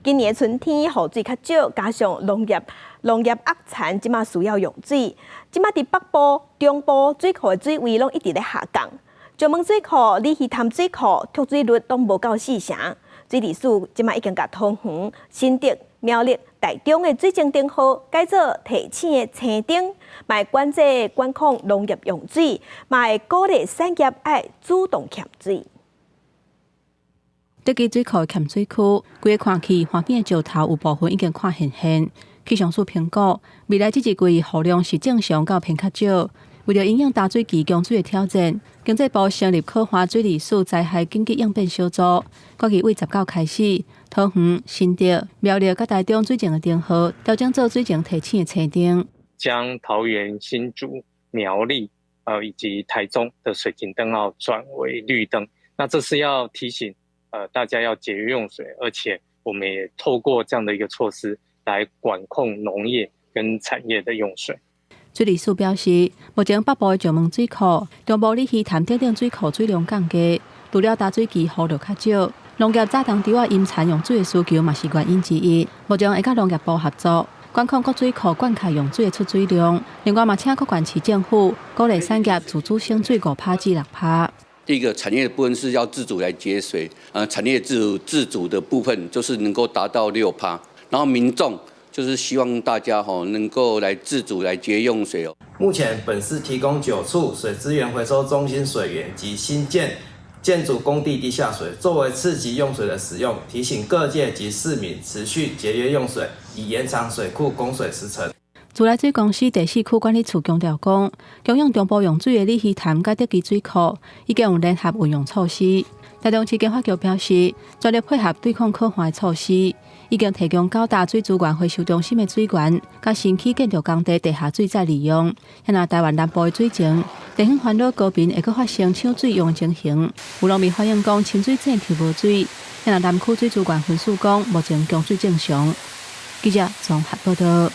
今年春天雨水较少，加上农业恶残，即马需要用水。即马伫北部、中部水库的水位拢一直咧下降。石门水库、里鱼潭水库脱水率拢无到4成。水利署即马已经甲桃园、新竹、苗栗、台中的水情灯号改做提醒的青灯，嘛会管制管控农业用水，嘛会鼓励产业爱主动欠水。德基水库的欠水区，规个看起环边的石头有部分已经看现。气象署评估，未来这一季雨量是正常到偏较少。为了应应大水期供水的挑战，经济部成立可化水利署灾害紧急应变小组，决议为19开始，桃园、新竹、苗栗甲台中水情的灯号调整做水情提醒的青灯，将桃园、新竹、苗栗以及台中的水情灯号转为绿灯。那这是要提醒大家要节约用水，而且我们也透过这样的一个措施来管控农业跟产业的用水。水利署表示，目前北部的石门水库、中部里鱼潭等水库水量降低，除了大水期雨量较少，农业早冬稻引产用水的需求嘛是原因之一。目前会甲农业部合作，管控各水库灌溉用水的出水量。另外嘛，请各县市政府鼓励产业自主省水5%至6%。第一个产业的部分是要自主来节水，产业自主的部分就是能够达到6%，然后民众就是希望大家能够来自主来节用水哦。目前本市提供9处水资源回收中心水源及新建筑工地地下水，作为次级用水的使用，提醒各界及市民持续节约用水，以延长水库供水时程。自来水公司第4区管理处强调讲，供应中部用水的里鱼潭甲德基水库已经有联合运用措施。台中市经发局表示，全力配合对抗可化的措施，已经提供9大水资源回收中心的水源，甲新起建筑工地地下水再利用。现在台湾南部的水情，地方烦恼高频会阁发生抢水用的情形。有农民反映讲，清水井抽无水。现在南区水资源分署讲，目前供水正常。记者综合报道。